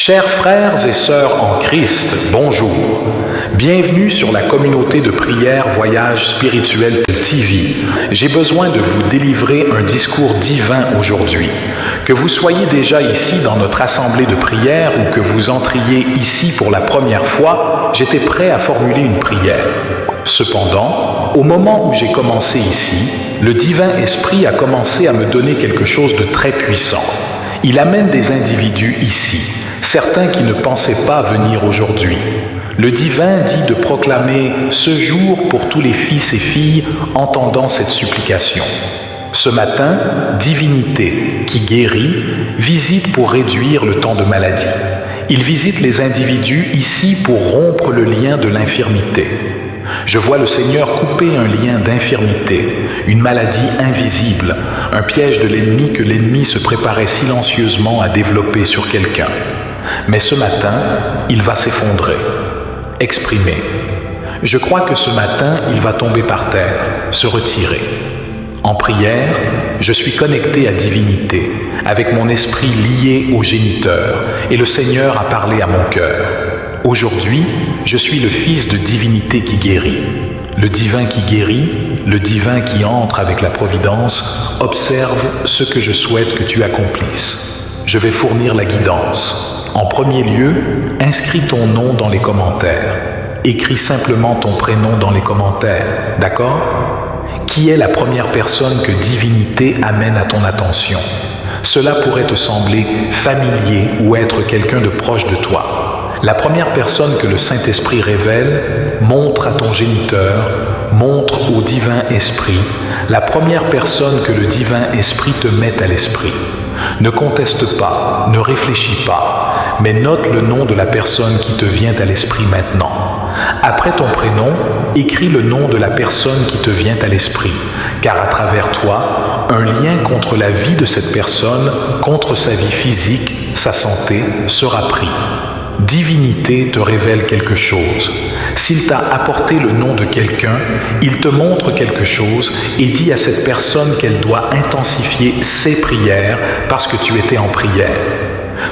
Chers frères et sœurs en Christ, bonjour. Bienvenue sur la communauté de prière Voyage Spirituel TV. J'ai besoin de vous délivrer un discours divin aujourd'hui. Que vous soyez déjà ici dans notre assemblée de prière ou que vous entriez ici pour la première fois, j'étais prêt à formuler une prière. Cependant, au moment où j'ai commencé ici, le divin esprit a commencé à me donner quelque chose de très puissant. Il amène des individus ici, certains qui ne pensaient pas venir aujourd'hui. Le divin dit de proclamer ce jour pour tous les fils et filles entendant cette supplication. Ce matin, Divinité, qui guérit, visite pour réduire le temps de maladie. Il visite les individus ici pour rompre le lien de l'infirmité. Je vois le Seigneur couper un lien d'infirmité, une maladie invisible, un piège de l'ennemi que l'ennemi se préparait silencieusement à développer sur quelqu'un. Mais ce matin, il va s'effondrer, exprimer. Je crois que ce matin, il va tomber par terre, se retirer. En prière, je suis connecté à Divinité, avec mon esprit lié au Géniteur, et le Seigneur a parlé à mon cœur. Aujourd'hui, je suis le Fils de Divinité qui guérit. Le divin qui guérit, le divin qui entre avec la providence, observe ce que je souhaite que tu accomplisses. Je vais fournir la guidance. En premier lieu, inscris ton nom dans les commentaires. Écris simplement ton prénom dans les commentaires, d'accord? Qui est la première personne que Divinité amène à ton attention? Cela pourrait te sembler familier ou être quelqu'un de proche de toi. La première personne que le Saint-Esprit révèle, montre à ton Géniteur, montre au Divin Esprit, la première personne que le Divin Esprit te met à l'esprit. Ne conteste pas, ne réfléchis pas, mais note le nom de la personne qui te vient à l'esprit maintenant. Après ton prénom, écris le nom de la personne qui te vient à l'esprit, car à travers toi, un lien contre la vie de cette personne, contre sa vie physique, sa santé, sera pris. Divinité te révèle quelque chose. S'il t'a apporté le nom de quelqu'un, il te montre quelque chose et dit à cette personne qu'elle doit intensifier ses prières parce que tu étais en prière.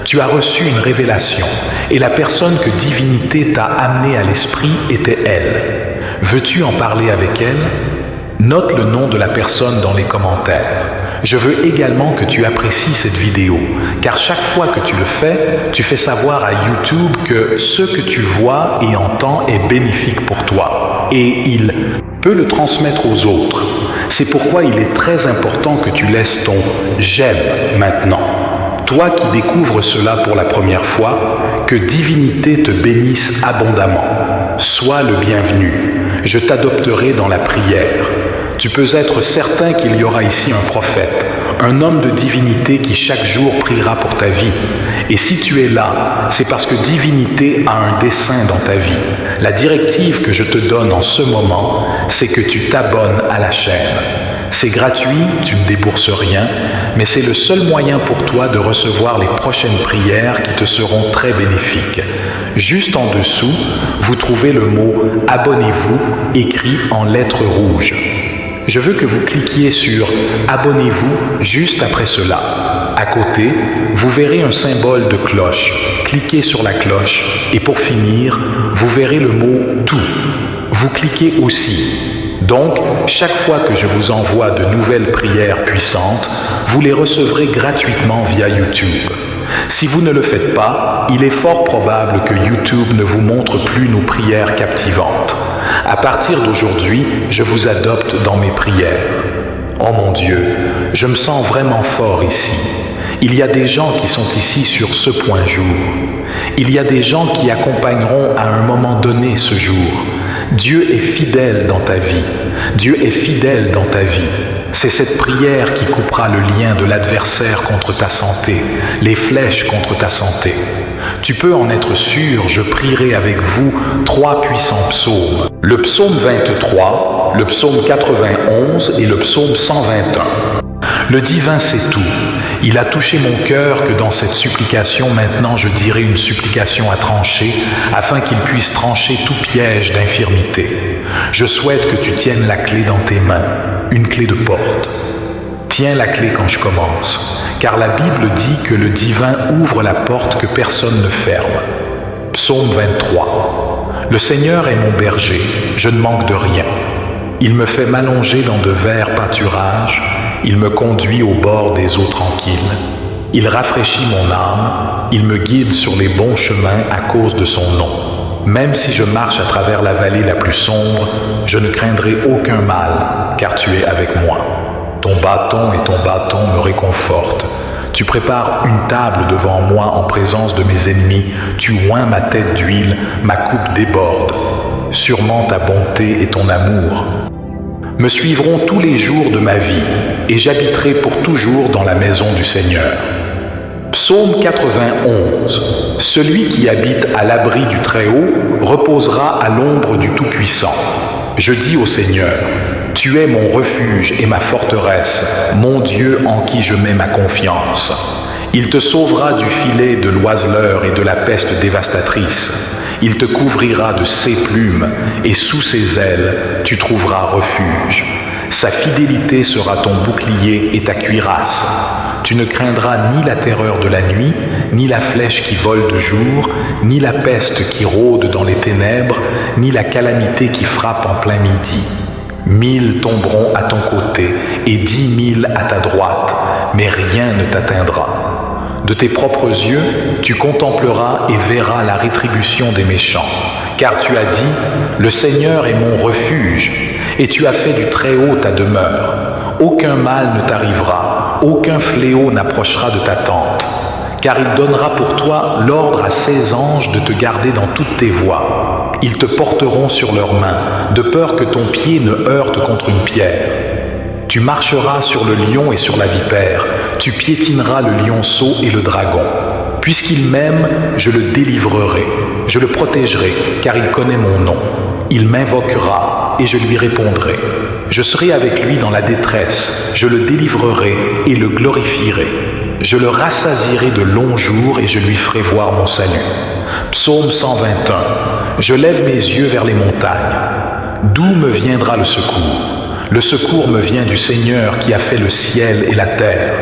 Tu as reçu une révélation et la personne que Divinité t'a amenée à l'esprit était elle. Veux-tu en parler avec elle? Note le nom de la personne dans les commentaires. Je veux également que tu apprécies cette vidéo, car chaque fois que tu le fais, tu fais savoir à YouTube que ce que tu vois et entends est bénéfique pour toi, et il peut le transmettre aux autres. C'est pourquoi il est très important que tu laisses ton « j'aime » maintenant. Toi qui découvres cela pour la première fois, que Divinité te bénisse abondamment. Sois le bienvenu. Je t'adopterai dans la prière. Tu peux être certain qu'il y aura ici un prophète, un homme de divinité qui chaque jour priera pour ta vie. Et si tu es là, c'est parce que Divinité a un dessein dans ta vie. La directive que je te donne en ce moment, c'est que tu t'abonnes à la chaîne. C'est gratuit, tu ne débourses rien, mais c'est le seul moyen pour toi de recevoir les prochaines prières qui te seront très bénéfiques. Juste en dessous, vous trouvez le mot « Abonnez-vous » écrit en lettres rouges. Je veux que vous cliquiez sur « Abonnez-vous » juste après cela. À côté, vous verrez un symbole de cloche. Cliquez sur la cloche et pour finir, vous verrez le mot « Tout ». Vous cliquez aussi. Donc, chaque fois que je vous envoie de nouvelles prières puissantes, vous les recevrez gratuitement via YouTube. Si vous ne le faites pas, il est fort probable que YouTube ne vous montre plus nos prières captivantes. À partir d'aujourd'hui, je vous adopte dans mes prières. Oh mon Dieu, je me sens vraiment fort ici. Il y a des gens qui sont ici sur ce point jour. Il y a des gens qui accompagneront à un moment donné ce jour. Dieu est fidèle dans ta vie. Dieu est fidèle dans ta vie. C'est cette prière qui coupera le lien de l'adversaire contre ta santé, les flèches contre ta santé. Tu peux en être sûr, je prierai avec vous 3 puissants psaumes. Le psaume 23, le psaume 91 et le psaume 121. Le divin sait tout. Il a touché mon cœur que dans cette supplication, maintenant je dirai une supplication à trancher, afin qu'il puisse trancher tout piège d'infirmité. Je souhaite que tu tiennes la clé dans tes mains, une clé de porte. Tiens la clé quand je commence, car la Bible dit que le divin ouvre la porte que personne ne ferme. Psaume 23. Le Seigneur est mon berger, je ne manque de rien. Il me fait m'allonger dans de verts pâturages, il me conduit au bord des eaux tranquilles. Il rafraîchit mon âme, il me guide sur les bons chemins à cause de son nom. Même si je marche à travers la vallée la plus sombre, je ne craindrai aucun mal, car tu es avec moi. Ton bâton et ton bâton me réconfortent. Tu prépares une table devant moi en présence de mes ennemis. Tu oins ma tête d'huile, ma coupe déborde. Sûrement ta bonté et ton amour me suivront tous les jours de ma vie, et j'habiterai pour toujours dans la maison du Seigneur. Psaume 91. Celui qui habite à l'abri du Très-Haut reposera à l'ombre du Tout-Puissant. Je dis au Seigneur, tu es mon refuge et ma forteresse, mon Dieu en qui je mets ma confiance. Il te sauvera du filet de l'oiseleur et de la peste dévastatrice. Il te couvrira de ses plumes, et sous ses ailes, tu trouveras refuge. Sa fidélité sera ton bouclier et ta cuirasse. Tu ne craindras ni la terreur de la nuit, ni la flèche qui vole de jour, ni la peste qui rôde dans les ténèbres, ni la calamité qui frappe en plein midi. 1000 tomberont à ton côté et 10 000 à ta droite, mais rien ne t'atteindra. De tes propres yeux, tu contempleras et verras la rétribution des méchants. Car tu as dit, le Seigneur est mon refuge, et tu as fait du Très-Haut ta demeure. Aucun mal ne t'arrivera, aucun fléau n'approchera de ta tente. Car il donnera pour toi l'ordre à ses anges de te garder dans toutes tes voies. Ils te porteront sur leurs mains, de peur que ton pied ne heurte contre une pierre. Tu marcheras sur le lion et sur la vipère, tu piétineras le lionceau et le dragon. Puisqu'il m'aime, je le délivrerai, je le protégerai, car il connaît mon nom. Il m'invoquera et je lui répondrai. Je serai avec lui dans la détresse, je le délivrerai et le glorifierai. Je le rassasierai de longs jours et je lui ferai voir mon salut. Psaume 121. Je lève mes yeux vers les montagnes. D'où me viendra le secours ? Le secours me vient du Seigneur qui a fait le ciel et la terre.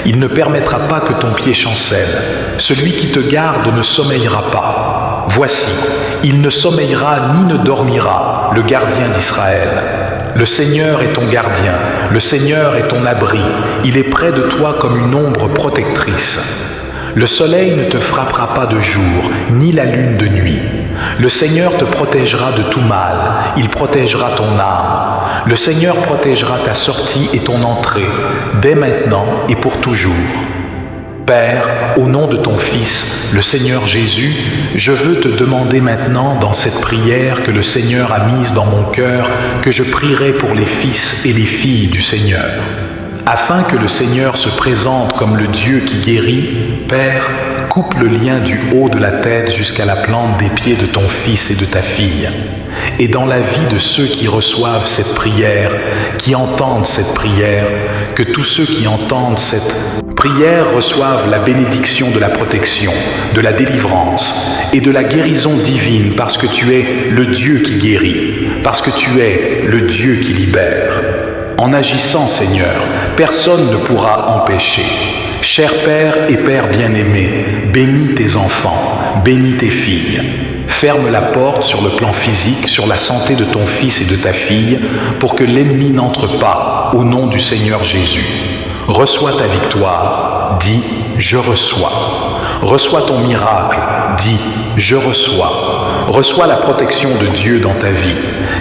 Il ne permettra pas que ton pied chancelle. Celui qui te garde ne sommeillera pas. Voici, il ne sommeillera ni ne dormira, le gardien d'Israël. Le Seigneur est ton gardien, le Seigneur est ton abri. Il est près de toi comme une ombre protectrice. Le soleil ne te frappera pas de jour, ni la lune de nuit. Le Seigneur te protégera de tout mal, il protégera ton âme. Le Seigneur protégera ta sortie et ton entrée, dès maintenant et pour toujours. Père, au nom de ton Fils, le Seigneur Jésus, je veux te demander maintenant dans cette prière que le Seigneur a mise dans mon cœur, que je prierai pour les fils et les filles du Seigneur. Afin que le Seigneur se présente comme le Dieu qui guérit, Père, coupe le lien du haut de la tête jusqu'à la plante des pieds de ton fils et de ta fille. Et dans la vie de ceux qui reçoivent cette prière, qui entendent cette prière, que tous ceux qui entendent cette prière reçoivent la bénédiction de la protection, de la délivrance et de la guérison divine parce que tu es le Dieu qui guérit, parce que tu es le Dieu qui libère. En agissant, Seigneur, personne ne pourra empêcher. Cher Père et Père bien-aimé, bénis tes enfants, bénis tes filles. Ferme la porte sur le plan physique, sur la santé de ton fils et de ta fille, pour que l'ennemi n'entre pas, au nom du Seigneur Jésus. Reçois ta victoire, dis « Je reçois ». Reçois ton miracle, dis « Je reçois ». Reçois la protection de Dieu dans ta vie,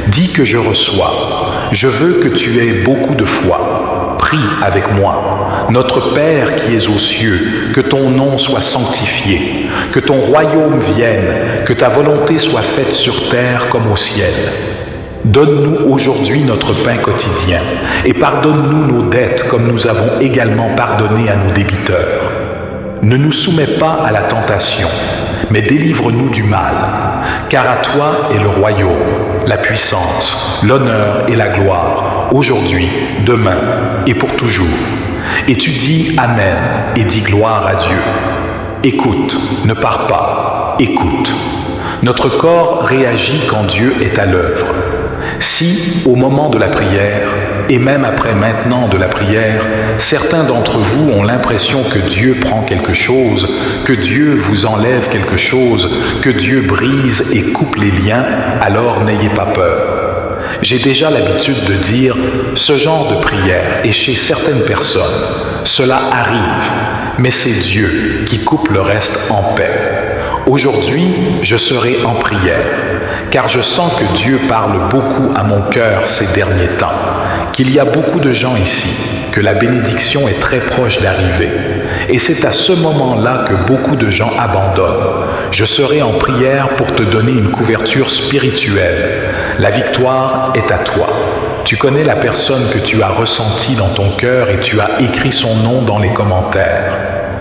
dis que je reçois. Je veux que tu aies beaucoup de foi. Prie avec moi. Notre Père qui es aux cieux, que ton nom soit sanctifié, que ton royaume vienne, que ta volonté soit faite sur terre comme au ciel. Donne-nous aujourd'hui notre pain quotidien et pardonne-nous nos dettes comme nous avons également pardonné à nos débiteurs. Ne nous soumets pas à la tentation, mais délivre-nous du mal, car à toi est le royaume, la puissance, l'honneur et la gloire, aujourd'hui, demain et pour toujours. Et tu dis Amen et dis gloire à Dieu. Écoute, ne pars pas, écoute. Notre corps réagit quand Dieu est à l'œuvre. Si, au moment de la prière, et même après maintenant de la prière, certains d'entre vous ont l'impression que Dieu prend quelque chose, que Dieu vous enlève quelque chose, que Dieu brise et coupe les liens, alors n'ayez pas peur. J'ai déjà l'habitude de dire ce genre de prière, et chez certaines personnes, cela arrive, mais c'est Dieu qui coupe le reste en paix. Aujourd'hui, je serai en prière, car je sens que Dieu parle beaucoup à mon cœur ces derniers temps, qu'il y a beaucoup de gens ici, que la bénédiction est très proche d'arriver. Et c'est à ce moment-là que beaucoup de gens abandonnent. Je serai en prière pour te donner une couverture spirituelle. La victoire est à toi. Tu connais la personne que tu as ressentie dans ton cœur et tu as écrit son nom dans les commentaires.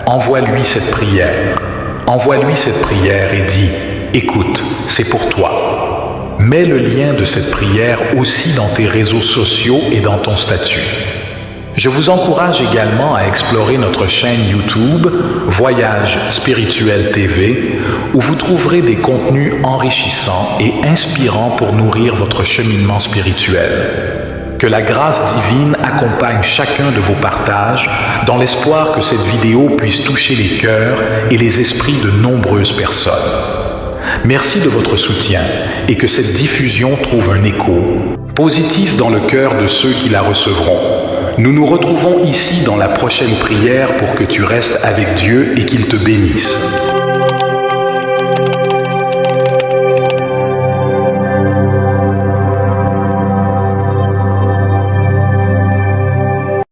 Envoie-lui cette prière. Envoie-lui cette prière et dis « Écoute, c'est pour toi ». Mets le lien de cette prière aussi dans tes réseaux sociaux et dans ton statut. Je vous encourage également à explorer notre chaîne YouTube Voyage Spirituel TV, où vous trouverez des contenus enrichissants et inspirants pour nourrir votre cheminement spirituel. Que la grâce divine accompagne chacun de vos partages, dans l'espoir que cette vidéo puisse toucher les cœurs et les esprits de nombreuses personnes. Merci de votre soutien et que cette diffusion trouve un écho positif dans le cœur de ceux qui la recevront. Nous nous retrouvons ici dans la prochaine prière pour que tu restes avec Dieu et qu'il te bénisse.